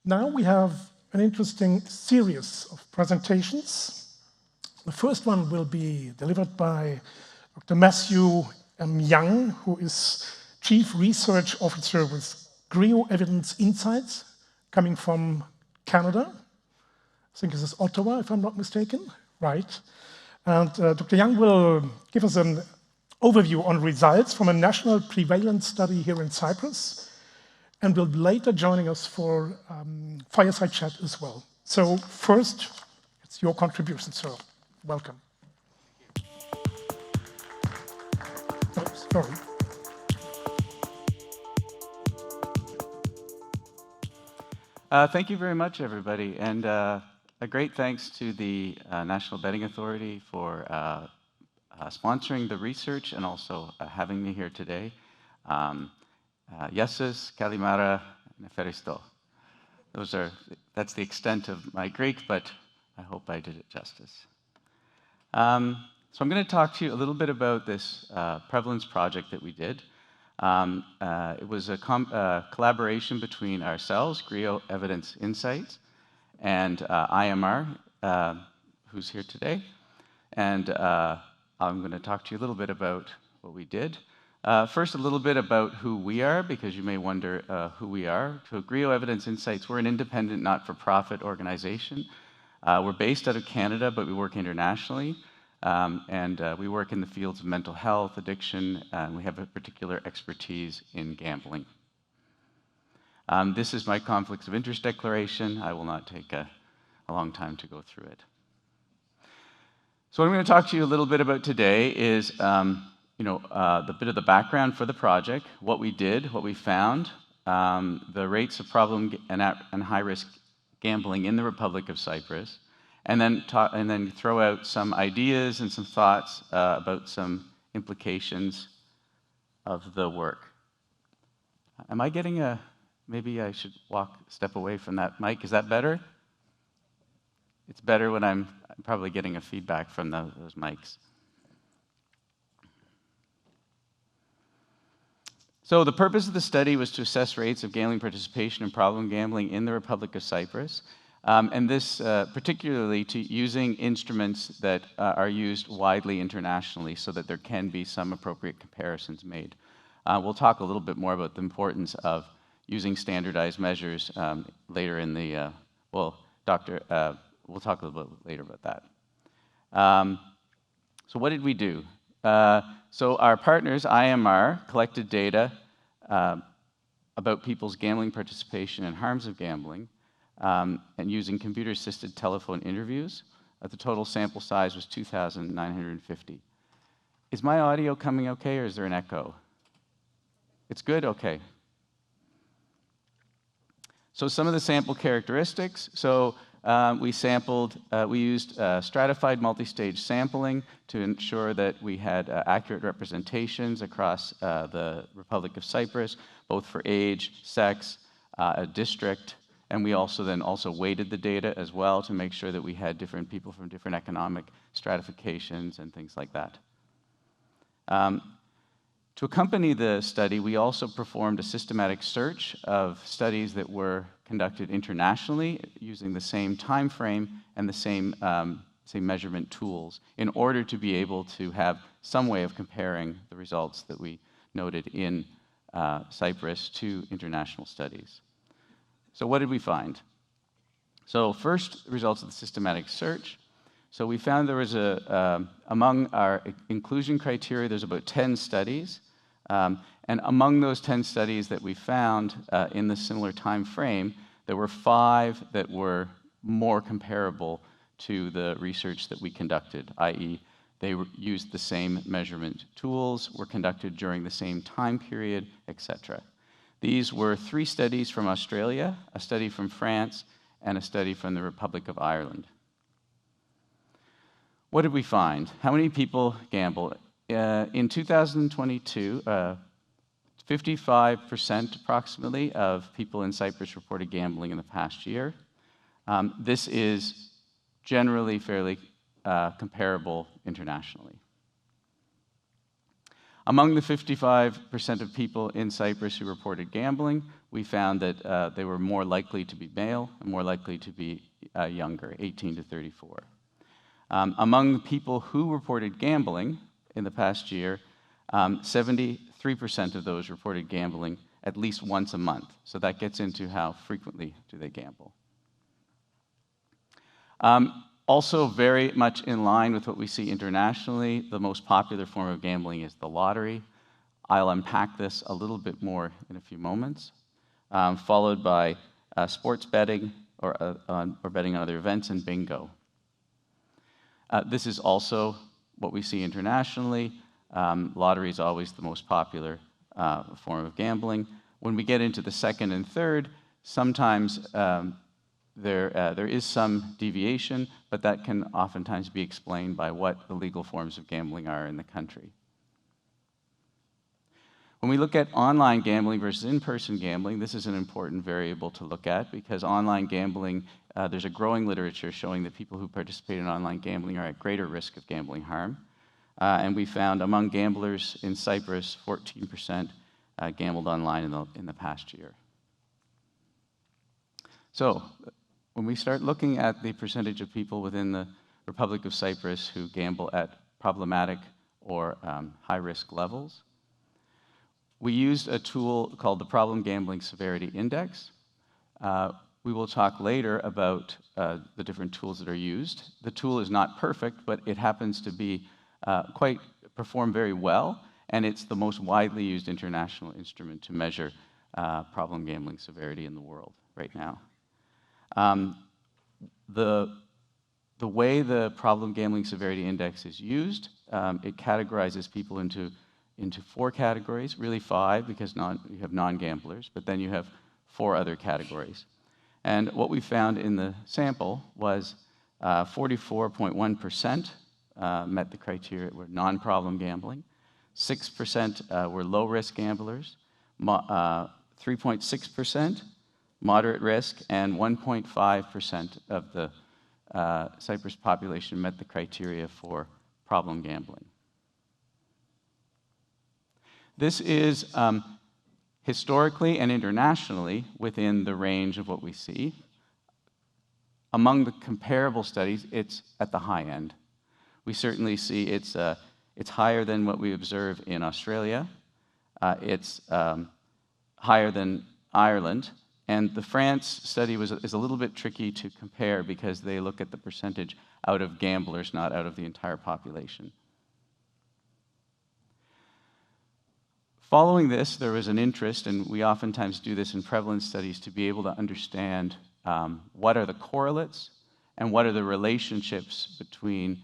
Now we have an interesting series of presentations. The first one will be delivered by Dr. Matthew M. Young, who is Chief Research Officer with Greo Evidence Insights, coming from Canada. I think this is Ottawa, if I'm not mistaken. Right. And Dr. Young will give us an overview on results from a national prevalence study here in Cyprus, and will be later joining us for fireside chat as well. So first, it's your contribution, sir. Welcome. Oh, sorry. Thank you very much, everybody. And a great thanks to the National Betting Authority for sponsoring the research and also having me here today. Yesus, Kalimara, Neferisto. That's the extent of my Greek, but I hope I did it justice. So I'm going to talk to you a little bit about this prevalence project that we did. It was a collaboration between ourselves, Greo Evidence Insights, and IMR, who's here today. And I'm going to talk to you a little bit about what we did. First, a little bit about who we are, because you may wonder who we are. So Greo Evidence Insights, we're an independent, not-for-profit organization. We're based out of Canada, but we work internationally. And we work in the fields of mental health, addiction, and we have a particular expertise in gambling. This is my conflicts of interest declaration. I will not take a long time to go through it. So what I'm going to talk to you a little bit about today is the bit of the background for the project, what we did, what we found, the rates of problem and high-risk gambling in the Republic of Cyprus, and then throw out some ideas and some thoughts about some implications of the work. Am I getting maybe I should step away from that mic. Is that better? It's better when I'm probably getting a feedback from those mics. So the purpose of the study was to assess rates of gambling participation and problem gambling in the Republic of Cyprus. And this particularly to using instruments that are used widely internationally so that there can be some appropriate comparisons made. We'll talk a little bit more about the importance of using standardized measures later in the, we'll talk a little bit later about that. So what did we do? So our partners, IMR, collected data about people's gambling participation and harms of gambling, and using computer-assisted telephone interviews. The total sample size was 2,950. Is my audio coming okay, or is there an echo? It's good? Okay. So some of the sample characteristics. So we used stratified multi-stage sampling to ensure that we had accurate representations across the Republic of Cyprus, both for age, sex, district, and we also weighted the data as well to make sure that we had different people from different economic stratifications and things like that. To accompany the study, we also performed a systematic search of studies that were conducted internationally using the same time frame and the same measurement tools in order to be able to have some way of comparing the results that we noted in Cyprus to international studies. So what did we find? So first, results of the systematic search. So we found there was among our inclusion criteria, there's about 10 studies. And among those 10 studies that we found in the similar time frame, there were 5 that were more comparable to the research that we conducted, i.e., they used the same measurement tools, were conducted during the same time period, etc. These were 3 studies from Australia, a study from France, and a study from the Republic of Ireland. What did we find? How many people gamble? In 2022, 55% approximately of people in Cyprus reported gambling in the past year. This is generally fairly comparable internationally. Among the 55% of people in Cyprus who reported gambling, we found that they were more likely to be male and more likely to be younger, 18 to 34. Among people who reported gambling in the past year, 73% of those reported gambling at least once a month. So that gets into how frequently do they gamble. Also very much in line with what we see internationally, the most popular form of gambling is the lottery. I'll unpack this a little bit more in a few moments, followed by sports betting or betting on other events and bingo. This is also what we see internationally. Lottery is always the most popular form of gambling. When we get into the second and third, sometimes there is some deviation, but that can oftentimes be explained by what the legal forms of gambling are in the country. When we look at online gambling versus in-person gambling, this is an important variable to look at because online gambling, there's a growing literature showing that people who participate in online gambling are at greater risk of gambling harm. And we found among gamblers in Cyprus, 14% gambled online in the past year. So when we start looking at the percentage of people within the Republic of Cyprus who gamble at problematic or high-risk levels, we used a tool called the Problem Gambling Severity Index. We will talk later about the different tools that are used. The tool is not perfect, but it happens to be perform very well, and it's the most widely used international instrument to measure problem gambling severity in the world right now. The way the Problem Gambling Severity Index is used, it categorizes people into 4 categories, really 5 because you have non-gamblers, but then you have 4 other categories. And what we found in the sample was 44.1% met the criteria, were non-problem gambling, 6% were low-risk gamblers, 3.6% moderate risk, and 1.5% of the Cyprus population met the criteria for problem gambling. This is historically and internationally within the range of what we see. Among the comparable studies, it's at the high end. We certainly see it's higher than what we observe in Australia. It's higher than Ireland. And the France study is a little bit tricky to compare because they look at the percentage out of gamblers, not out of the entire population. Following this, there was an interest, and we oftentimes do this in prevalence studies, to be able to understand what are the correlates and what are the relationships between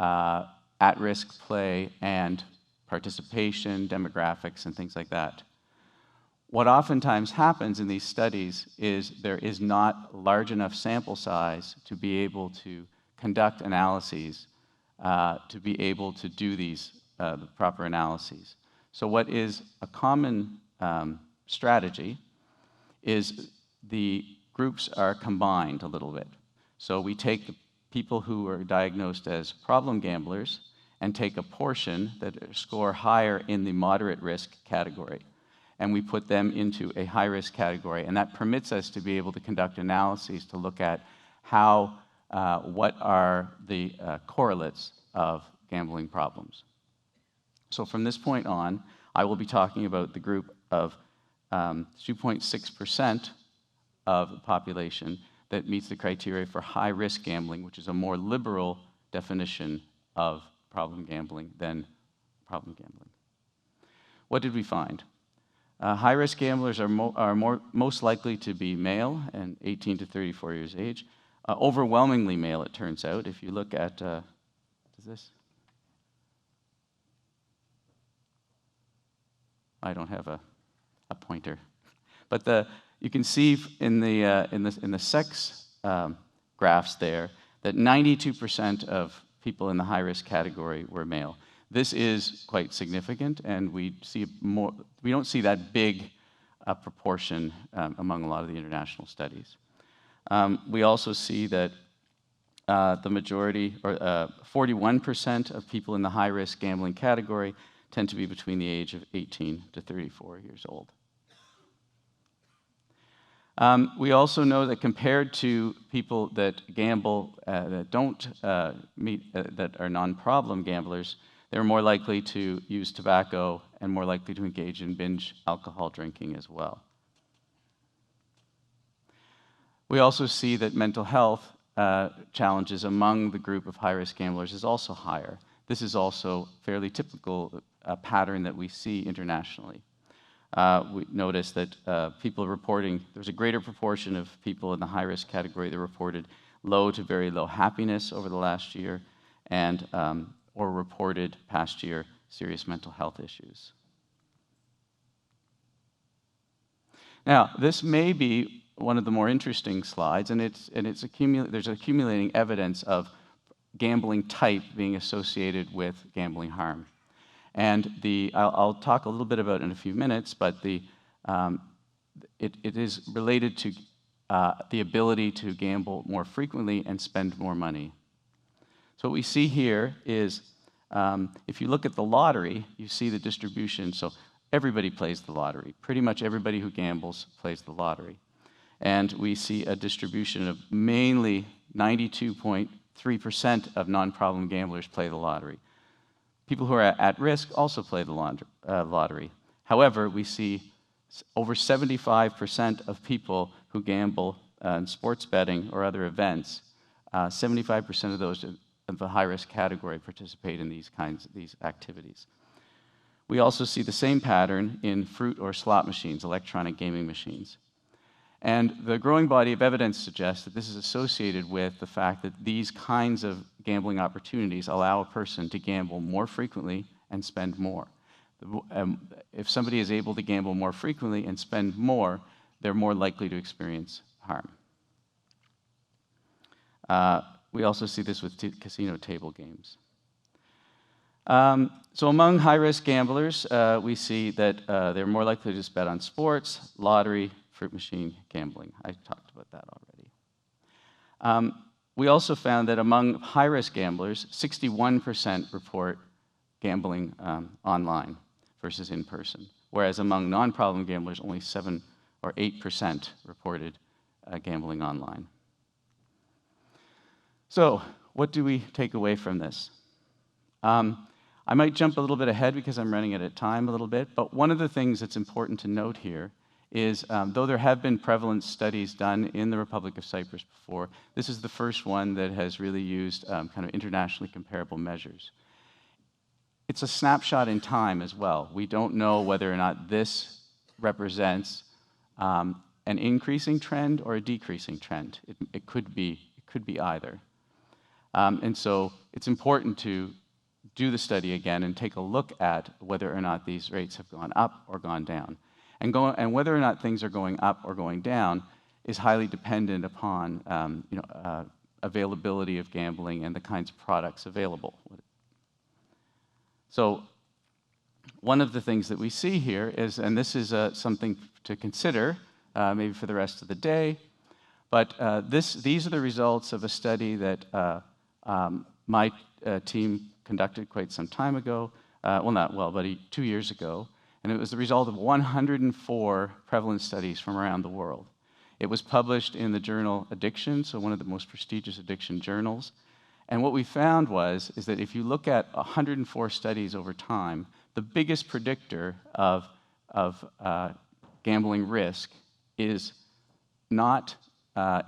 at-risk play and participation, demographics, and things like that. What oftentimes happens in these studies is there is not large enough sample size to be able to conduct analyses, to be able to do these the proper analyses. So what is a common strategy is the groups are combined a little bit. So we take the people who are diagnosed as problem gamblers and take a portion that score higher in the moderate risk category, and we put them into a high-risk category. And that permits us to be able to conduct analyses to look at what are the correlates of gambling problems. So from this point on, I will be talking about the group of 2.6% of the population that meets the criteria for high-risk gambling, which is a more liberal definition of problem gambling than problem gambling. What did we find? High-risk gamblers are most likely to be male and 18 to 34 years of age. Overwhelmingly male, it turns out. If you look at, does this? I don't have a pointer, but you can see in the sex graphs there that 92% of people in the high-risk category were male. This is quite significant, and we don't see that big proportion among a lot of the international studies. We also see that the majority, or 41% of people in the high-risk gambling category tend to be between the age of 18 to 34 years old. We also know that compared to people that gamble that don't that are non-problem gamblers, they're more likely to use tobacco and more likely to engage in binge alcohol drinking as well. We also see that mental health challenges among the group of high-risk gamblers is also higher. This is also fairly typical pattern that we see internationally. We noticed that people reporting, there's a greater proportion of people in the high-risk category that reported low to very low happiness over the last year and or reported past year serious mental health issues. Now, this may be one of the more interesting slides, and there's accumulating evidence of gambling type being associated with gambling harm. And I'll talk a little bit about it in a few minutes, but it is related to the ability to gamble more frequently and spend more money. So what we see here is, if you look at the lottery, you see the distribution. So everybody plays the lottery. Pretty much everybody who gambles plays the lottery. And we see a distribution of mainly 92.3% of non-problem gamblers play the lottery. People who are at risk also play the lottery. However, we see over 75% of people who gamble in sports betting or other events, 75% of those of the high-risk category participate in these activities. We also see the same pattern in fruit or slot machines, electronic gaming machines. And the growing body of evidence suggests that this is associated with the fact that these kinds of gambling opportunities allow a person to gamble more frequently and spend more. If somebody is able to gamble more frequently and spend more, they're more likely to experience harm. We also see this with casino table games. So among high-risk gamblers, we see that they're more likely to just bet on sports, lottery, fruit machine gambling. I talked about that already. We also found that among high-risk gamblers, 61% report gambling online versus in person, whereas among non-problem gamblers, only 7 or 8% reported gambling online. So what do we take away from this? I might jump a little bit ahead because I'm running out of time a little bit, but one of the things that's important to note here is, though there have been prevalence studies done in the Republic of Cyprus before, this is the first one that has really used kind of internationally comparable measures. It's a snapshot in time as well. We don't know whether or not this represents an increasing trend or a decreasing trend. It could be either. And so it's important to do the study again and take a look at whether or not these rates have gone up or gone down. And whether or not things are going up or going down is highly dependent upon availability of gambling and the kinds of products available. So one of the things that we see here is, and this is something to consider maybe for the rest of the day, but these are the results of a study that my team conducted quite some time ago, about 2 years ago, and it was the result of 104 prevalence studies from around the world. It was published in the journal Addiction, so one of the most prestigious addiction journals. And what we found is that if you look at 104 studies over time, the biggest predictor of gambling risk is not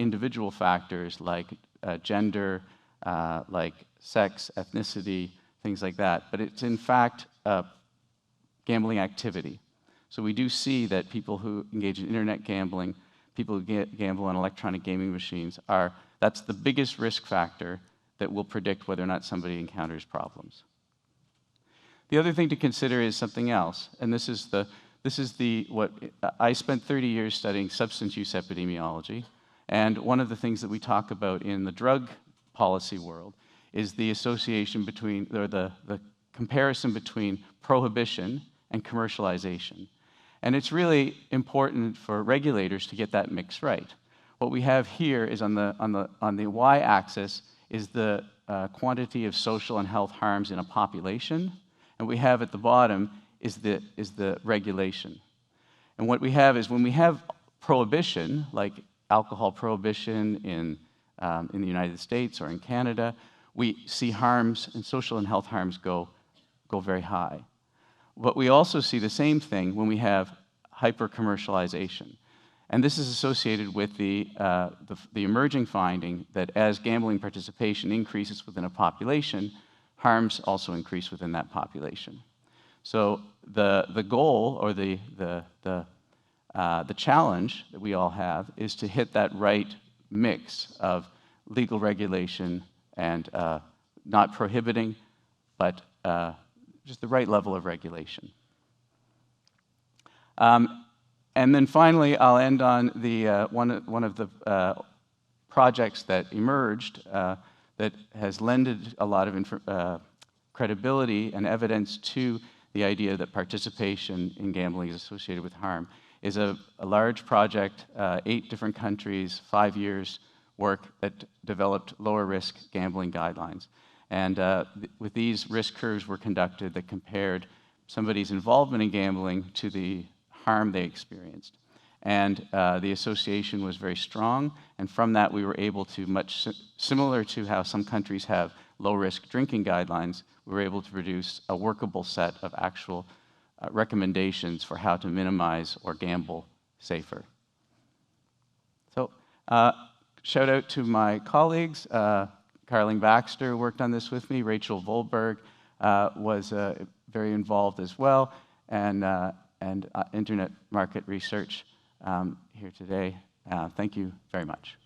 individual factors like gender, like sex, ethnicity, things like that, but it's in fact gambling activity. So we do see that people who engage in internet gambling, people who gamble on electronic gaming machines, that's the biggest risk factor that will predict whether or not somebody encounters problems. The other thing to consider is something else, and this is what I spent 30 years studying substance use epidemiology, and one of the things that we talk about in the drug policy world is the association between, or the comparison between prohibition and commercialization. And it's really important for regulators to get that mix right. What we have here is on the y-axis is the quantity of social and health harms in a population, and we have at the bottom is the regulation. And what we have is when we have prohibition, like alcohol prohibition in the United States or in Canada, we see harms and social and health harms go very high. But we also see the same thing when we have hyper-commercialization. And this is associated with the emerging finding that as gambling participation increases within a population, harms also increase within that population. So the goal or the challenge that we all have is to hit that right mix of legal regulation and not prohibiting, but just the right level of regulation. And then finally, I'll end on the one of the projects that emerged that has lended a lot of credibility and evidence to the idea that participation in gambling is associated with harm, is a large project, 8 different countries, 5 years work that developed lower risk gambling guidelines. And with these risk curves were conducted that compared somebody's involvement in gambling to the harm they experienced. And the association was very strong, and from that we were able to, much similar to how some countries have low-risk drinking guidelines, we were able to produce a workable set of actual recommendations for how to minimize or gamble safer. So shout out to my colleagues. Carling Baxter worked on this with me. Rachel Volberg was very involved as well, and Internet Market Research here today. Thank you very much.